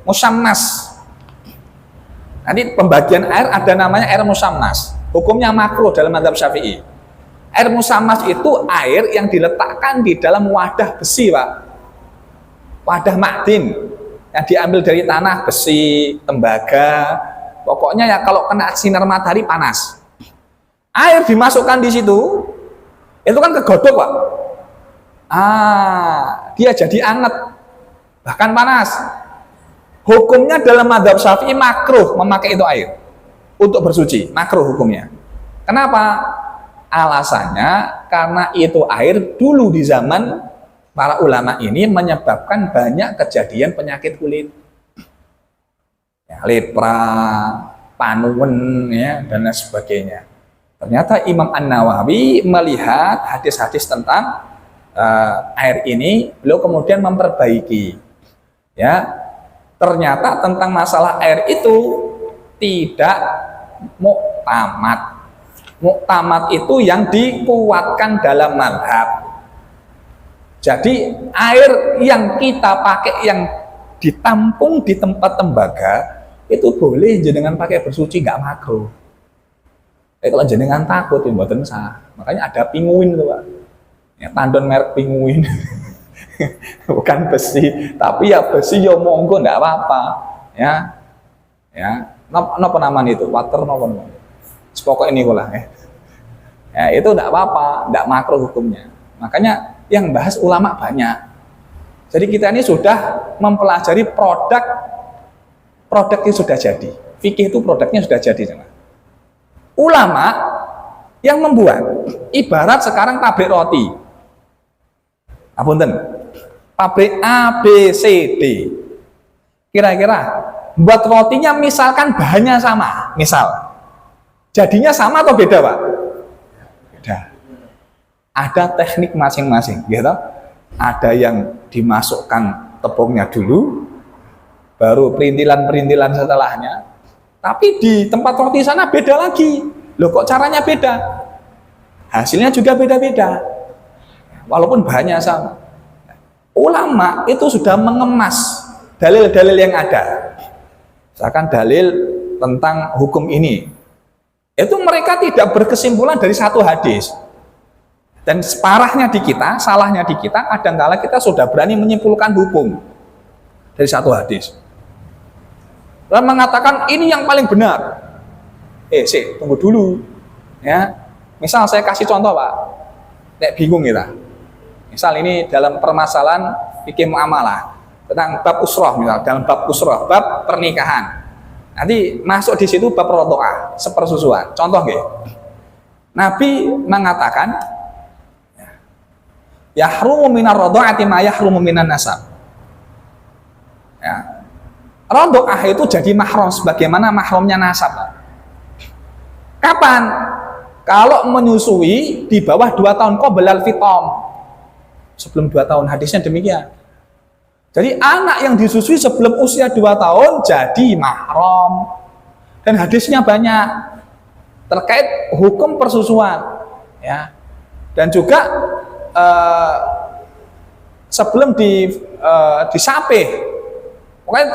musammas. Nanti pembagian air ada namanya air musammas. Hukumnya makruh dalam mazhab Syafi'i. Air musammas itu air yang diletakkan di dalam wadah besi, Pak. Wadah makdin yang diambil dari tanah, besi, tembaga. Pokoknya ya kalau kena sinar matahari panas. Air dimasukkan di situ, itu kan kegodok, Pak. Dia jadi anget, bahkan panas. Hukumnya dalam mazhab Syafi'i makruh memakai itu air untuk bersuci, makruh hukumnya. Kenapa? Alasannya karena itu air dulu di zaman para ulama ini menyebabkan banyak kejadian penyakit kulit, ya, lepra, panuen, ya, dan lain sebagainya. Ternyata Imam An-Nawawi melihat hadis-hadis tentang air ini, beliau kemudian memperbaiki. Ya, ternyata tentang masalah air itu tidak muktamad. Muktamad itu yang dikuatkan dalam mazhab. Jadi air yang kita pakai yang ditampung di tempat tembaga itu boleh jenengan pakai bersuci, nggak makruh. Kalau jenengan takut ya mboten sah. Makanya ada pinguin tuh, Pak. Ya, tandon merek pinguin. Bukan besi, tapi ya besi ya monggo nggak apa-apa. Ya. Ya, napa namanya itu? Water napa namanya? Pokok ini pula ya. Ya, itu enggak apa-apa, enggak makruh hukumnya. Makanya yang bahas ulama banyak. Jadi kita ini sudah mempelajari produknya sudah jadi. Fikih itu produknya sudah jadi, teman. Ulama yang membuat, ibarat sekarang pabrik roti. Apunten. Pabrik A, B, C, D. Kira-kira buat rotinya misalkan bahannya sama, misal. Jadinya sama atau beda, Pak? Beda. Ada teknik masing-masing, gitu. Ada yang dimasukkan tepungnya dulu, baru perintilan-perintilan setelahnya. Tapi di tempat roti sana beda lagi. Loh, kok caranya beda? Hasilnya juga beda-beda. Walaupun bahannya sama. Ulama itu sudah mengemas dalil-dalil yang ada. Misalkan dalil tentang hukum ini. Itu mereka tidak berkesimpulan dari satu hadis. Dan parahnya di kita, salahnya di kita, kadang-kala kita sudah berani menyimpulkan hukum dari satu hadis. Dan mengatakan ini yang paling benar. Tunggu dulu. Ya. Misal saya kasih contoh, Pak. Nek bingung kita. Misal ini dalam permasalahan fikih muamalah tentang bab usroh, misal dalam bab usroh, bab pernikahan. Nanti masuk di situ bab rodoah, sepersusuan. Contoh nggih. Nabi mengatakan yahrumu minar rodoati ma yahrumu minan nasab. Ya. Rodoah itu jadi mahram sebagaimana mahramnya nasab. Kapan? Kalau menyusui di bawah 2 tahun qoblal fitam. Sebelum 2 tahun, hadisnya demikian. Jadi anak yang disusui sebelum usia 2 tahun jadi mahram. Dan hadisnya banyak terkait hukum persusuan, ya. Dan juga sebelum disapih. Pokoknya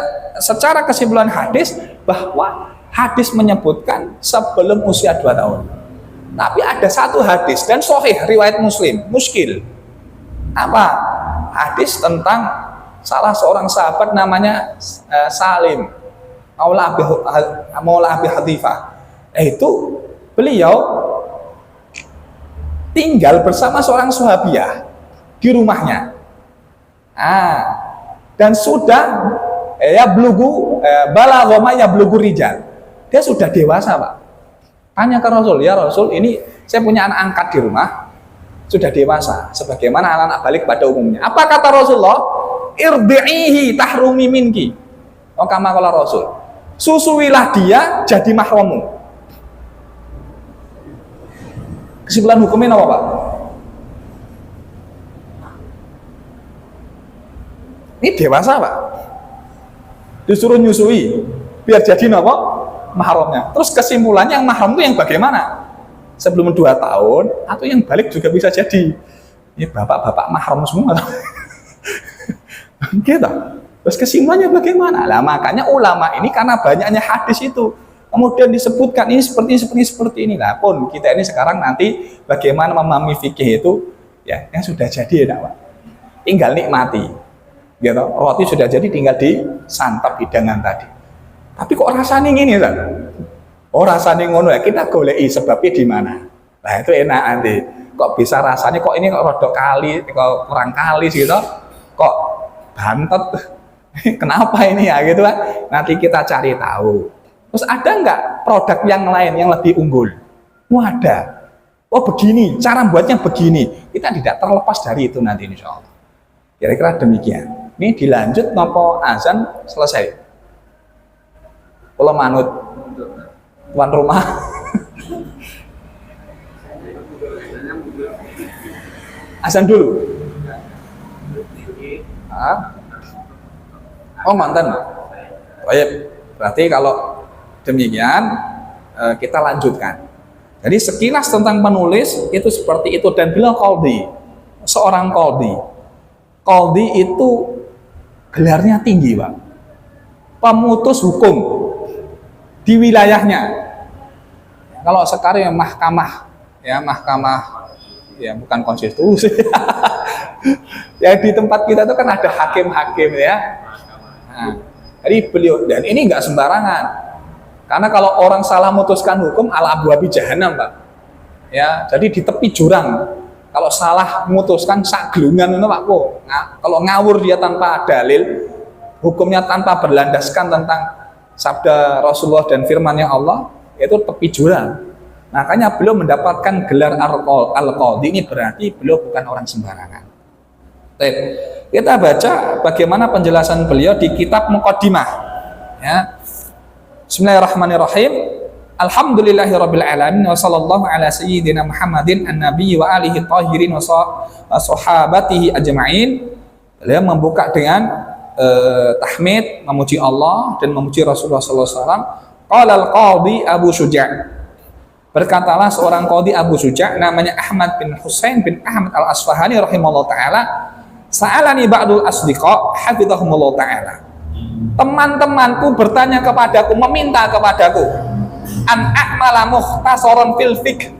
secara kesimpulan hadis bahwa hadis menyebutkan sebelum usia 2 tahun. Tapi ada satu hadis dan sahih riwayat Muslim, muskil. Apa? Hadis tentang salah seorang sahabat namanya Salim Maula Abi Hadifah. Itu beliau tinggal bersama seorang sahabiah di rumahnya. Dan sudah balagoma ya blugu rijal. Dia sudah dewasa, Pak. Tanya ke Rasul, ya Rasul, ini saya punya anak angkat di rumah, sudah dewasa, sebagaimana anak-anak balik pada umumnya. Apa kata Rasulullah? Irdi'ihi tahrumi minki. Oh, kama qala Rasul. Susuilah dia jadi mahrammu. Kesimpulan hukumnya apa, Pak? Ini dewasa, Pak. Disuruh nyusui biar jadi apa? Mahramnya. Terus kesimpulannya yang mahram itu yang bagaimana? Sebelum 2 tahun atau yang balik juga bisa jadi. Ini bapak-bapak mahram semua. Gitu. Terus kesimpulannya bagaimana? Lah makanya ulama ini karena banyaknya hadis itu kemudian disebutkan ini seperti ini. Lah pun kita ini sekarang nanti bagaimana memahami fikih itu ya yang sudah jadi ya Pak. Tinggal nikmati. Gitu. Roti sudah jadi tinggal disantap hidangan tadi. Tapi kok rasanya gini kan? Oh rasanya ngono ya kita goleki sebabnya di mana. Nah itu enak nanti. Kok bisa rasanya kok ini kok rodok kali, kok kurang kali gitu. Kok bantet. Kenapa ini ya gitu kan? Nanti kita cari tahu. Terus ada nggak produk yang lain yang lebih unggul? Oh ada. Oh begini, cara buatnya begini. Kita tidak terlepas dari itu nanti insya Allah. Kira-kira demikian. Ini dilanjut nopo azan selesai. Kalau manut tuan rumah. Azan dulu. Oh mantan. Baik. Berarti kalau demikian kita lanjutkan. Jadi sekilas tentang penulis itu seperti itu dan beliau qadhi, seorang qadhi. Qadhi itu gelarnya tinggi, Pak. Pemutus hukum di wilayahnya. Kalau sekarang ya mahkamah ya bukan konstitusi. Ya di tempat kita itu kan ada hakim-hakim ya. Nah, jadi beliau dan ini nggak sembarangan. Karena kalau orang salah memutuskan hukum ala abwabi jahanam, Pak. Ya, jadi di tepi jurang. Kalau salah memutuskan sak gelungan itu Pak, kalau ngawur dia tanpa dalil, hukumnya tanpa berlandaskan tentang sabda Rasulullah dan firman-Nya Allah, itu tepi jurang. Makanya beliau mendapatkan gelar al-qadhi ini berarti beliau bukan orang sembarangan. Baik. Kita baca bagaimana penjelasan beliau di kitab Muqaddimah. Ya. Bismillahirrahmanirrahim. Alhamdulillahirabbil alamin wa sallallahu ala sayyidina Muhammadin an-nabiy wa alihi tahirin wa sahabatihi ajma'in. Beliau membuka dengan tahmid, memuji Allah dan memuji Rasulullah sallallahu alaihi wasallam. Qala al-qadhi Abu Syuja'. Berkatalah seorang qadhi Abu Syuja' namanya Ahmad bin Husain bin Ahmad al-Asfahani rahimahullah taala, sa'alani ba'dul asdiqa hafizahumullah taala. Teman-temanku bertanya kepadaku, meminta kepadaku an a'mala mukhtasaran fil fiqh,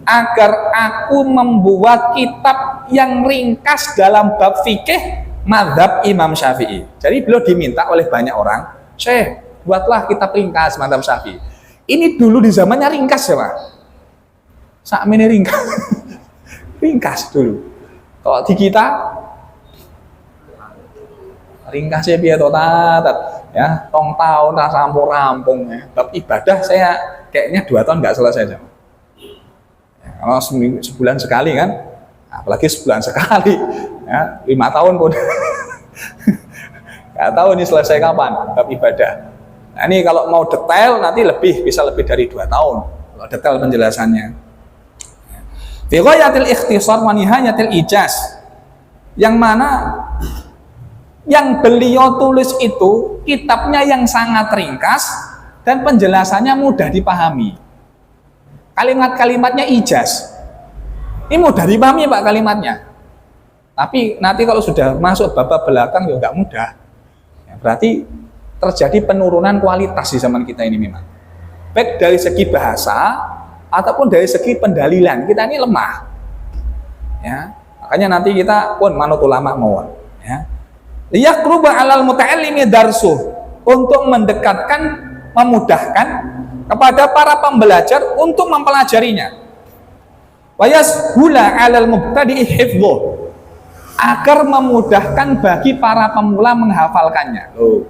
agar aku membuat kitab yang ringkas dalam bab fikih mazhab Imam Syafi'i. Jadi beliau diminta oleh banyak orang, "Syekh, buatlah kitab ringkas mazhab Syafi'i." Ini dulu di zamannya ringkas ya, Pak. Sakmene ringkas. Ringkas dulu. Kalau di kita ringkasnya piye to ya, tong tahun tak rampung ya. Bab ibadah saya kayaknya 2 tahun nggak selesai ya, kalau sebulan sekali kan, apalagi sebulan sekali ya, 5 tahun pun nggak tahu ini selesai kapan bab ibadah. Nah ini kalau mau detail nanti bisa lebih dari 2 tahun kalau detail penjelasannya. Fi ghayatil ikhtisar wa nihayatil ijaz, yang mana yang beliau tulis itu kitabnya yang sangat ringkas dan penjelasannya mudah dipahami. Kalimat-kalimatnya ijaz. Ini mudah dipahami Pak kalimatnya. Tapi nanti kalau sudah masuk babak belakang ya nggak mudah. Ya, berarti terjadi penurunan kualitas di zaman kita ini memang. Baik dari segi bahasa ataupun dari segi pendalilan kita ini lemah. Ya, makanya nanti kita pun manut ulama mawon. Ya. Liyaqruba 'alal muta'allimi darsuh, untuk mendekatkan, memudahkan kepada para pembelajar untuk mempelajarinya. Wa yashula 'alal mubtadi'i hifdhuh, agar memudahkan bagi para pemula menghafalkannya. Loh.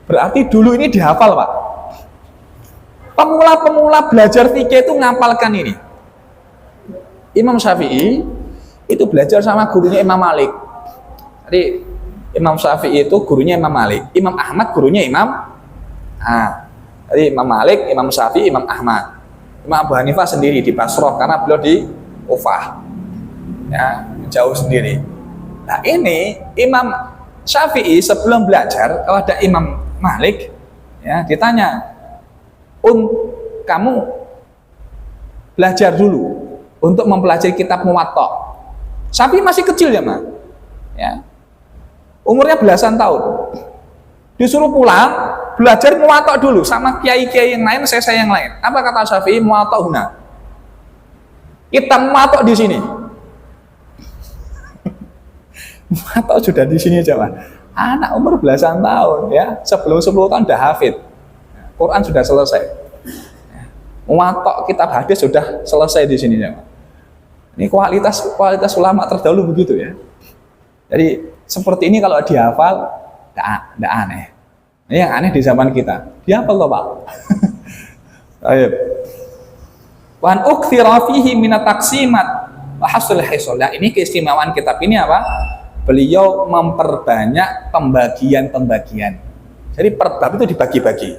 Berarti dulu ini dihafal, Pak. Pemula-pemula belajar fikih itu ngapalkan ini. Imam Syafi'i itu belajar sama gurunya Imam Malik. Jadi Imam Syafi'i itu gurunya Imam Malik, Imam Ahmad gurunya jadi Imam Malik, Imam Syafi'i, Imam Ahmad. Imam Abu Hanifah sendiri di Basrah karena beliau di Kufah, ya jauh sendiri. Nah ini Imam Syafi'i sebelum belajar kepada Imam Malik, ya ditanya, kamu belajar dulu untuk mempelajari kitab Muwatta. Syafi'i masih kecil ya, Mas. Ya. umurnya belasan tahun. Disuruh pulang, belajar muwatta dulu sama kiai-kiai yang lain, saya yang lain. Apa kata Syafi'i? Muwatta huna. Kita muwatta di sini. Muwatta sudah di sini coba. Anak umur belasan tahun ya, sebelum 10 tahun udah hafid. Quran sudah selesai. Muwatta kitab hadis sudah selesai di sini ya. Ini kualitas ulama terdahulu begitu ya. Jadi seperti ini kalau dihafal tidak aneh. Ini yang aneh di zaman kita. Dihafal loh Pak. Ayo. Wan ukthira fihi minat taksimat wa hasul hisol. Nah, ini keistimewaan kitab ini apa? Beliau memperbanyak pembagian-pembagian. Jadi per bab itu dibagi-bagi.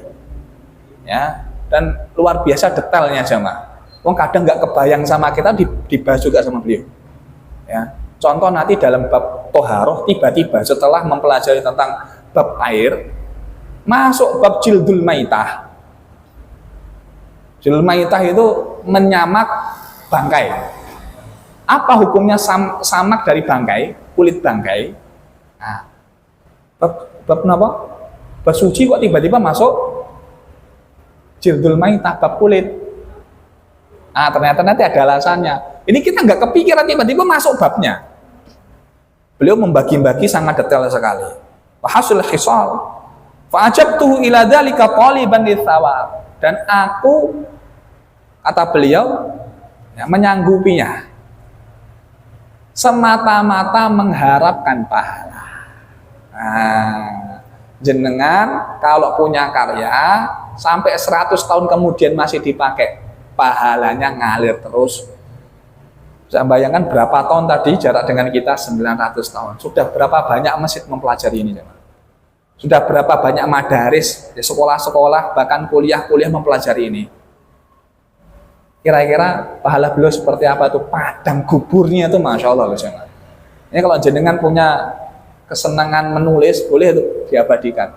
Ya, dan luar biasa detailnya jamaah. Wong kadang nggak kebayang sama kita dibahas juga sama beliau. Ya, contoh nanti dalam bab toharoh tiba-tiba setelah mempelajari tentang bab air, masuk bab jildul maitah. Jildul maitah itu menyamak bangkai. Apa hukumnya samak dari bangkai, kulit bangkai? Nah, bab apa? Bab suci kok tiba-tiba masuk jildul maitah, bab kulit. Ah, ternyata nanti ada alasannya. Ini kita nggak kepikiran tiba-tiba masuk babnya. Beliau membagi-bagi sangat detail sekali. Fahasul khisal. Fa'ajabtuhu ila dzalika taliban litsawab. Dan aku, kata beliau, ya, menyanggupinya semata-mata mengharapkan pahala. Nah, jenengan kalau punya karya sampai 100 tahun kemudian masih dipakai, pahalanya ngalir terus. Bisa bayangkan berapa tahun tadi jarak dengan kita 900 tahun. Sudah berapa banyak masjid mempelajari ini, teman. Sudah berapa banyak madaris di sekolah-sekolah bahkan kuliah-kuliah mempelajari ini. Kira-kira pahala beliau seperti apa tuh? Padang guburnya tuh Masya Allah. Ini kalau jenengan punya kesenangan menulis, boleh itu diabadikan.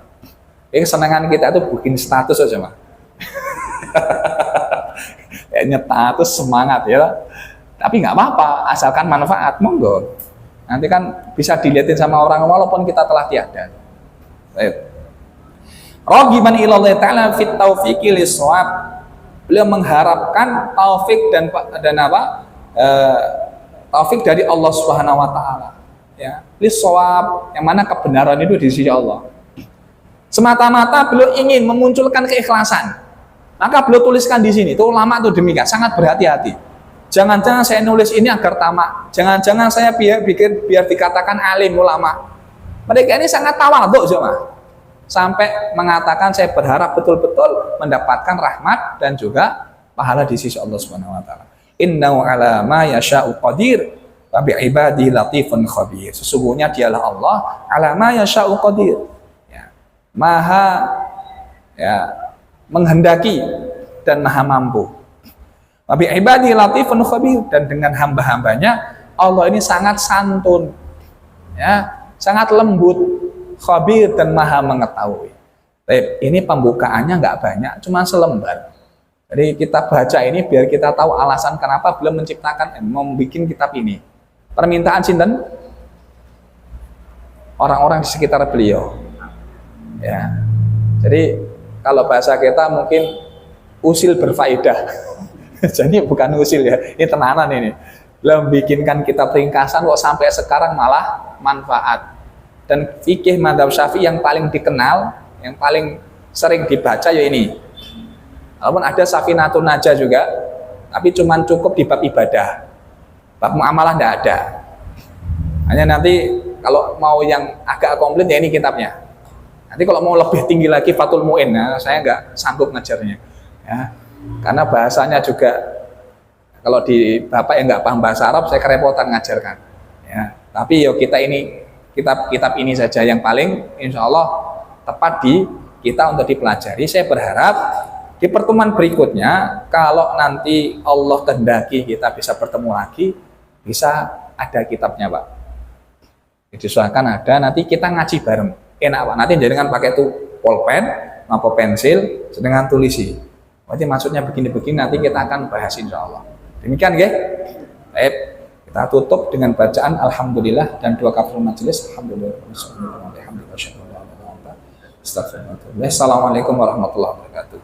Ini kesenangan kita tuh bikin status aja, Mas. Status semangat ya, tapi nggak apa-apa asalkan manfaat, monggo. Nanti kan bisa dilihatin sama orang walaupun kita telah tiada. Ragiban ilallah ta'ala fit taufiqi lis-shawab. Beliau mengharapkan taufik dan apa? Taufik dari Allah Subhanahu wa taala. Ya, lis-shawab, yang mana kebenaran itu di sisi Allah. Semata-mata beliau ingin memunculkan keikhlasan. Maka beliau tuliskan di sini, tuh ulama tuh demikian, sangat berhati-hati. Jangan-jangan saya nulis ini agar tamak. Jangan-jangan saya biar dikatakan alim ulama. Mereka ini sangat tawadhu, jemaah. Sampai mengatakan saya berharap betul-betul mendapatkan rahmat dan juga pahala di sisi Allah Subhanahu wa taala. Innahu ala ma yasha'u qadir wa bi ibadihi latifun khabir. Sesungguhnya dialah Allah ala ma yasha'u qadir. Ya. Maha ya menghendaki dan maha mampu. Wabi ibadi latifun khabir, dan dengan hamba-hambanya Allah ini sangat santun, ya, sangat lembut, khabir dan maha mengetahui. Ini pembukaannya nggak banyak, cuma selembar. Jadi kita baca ini biar kita tahu alasan kenapa beliau menciptakan, membuat kitab ini. Permintaan sinten? Orang-orang di sekitar beliau. Ya, jadi kalau bahasa kita mungkin usil berfaedah. Jadi bukan usil ya, ini tenanan ini. Belum bikinkan kitab ringkasan kok sampai sekarang malah manfaat. Dan fikih madzhab Syafi'i yang paling dikenal, yang paling sering dibaca ya ini. Walaupun ada Safinatun Najah juga, tapi cuman cukup di bab ibadah. Bab muamalah tidak ada. Hanya nanti kalau mau yang agak komplit ya ini kitabnya. Nanti kalau mau lebih tinggi lagi Fathul Mu'in, ya, saya nggak sanggup ngejarnya, ya, karena bahasanya juga kalau di bapak yang nggak paham bahasa Arab, saya kerepotan ngajarkan. Ya, tapi yo kita ini kitab ini saja yang paling insya Allah tepat di kita untuk dipelajari. Saya berharap di pertemuan berikutnya, kalau nanti Allah kehendaki kita bisa bertemu lagi, bisa ada kitabnya, Pak. Diusahakan ada, nanti kita ngaji bareng. Enak, Pak. Nanti jangan pakai tuh pulpen, apa pensil, sedangkan tulisi. Berarti maksudnya begini-begini, nanti kita akan bahas insya Allah. Demikian, ya. Baik. Kita tutup dengan bacaan Alhamdulillah dan dua kafir majelis. Alhamdulillah. Assalamualaikum warahmatullahi wabarakatuh.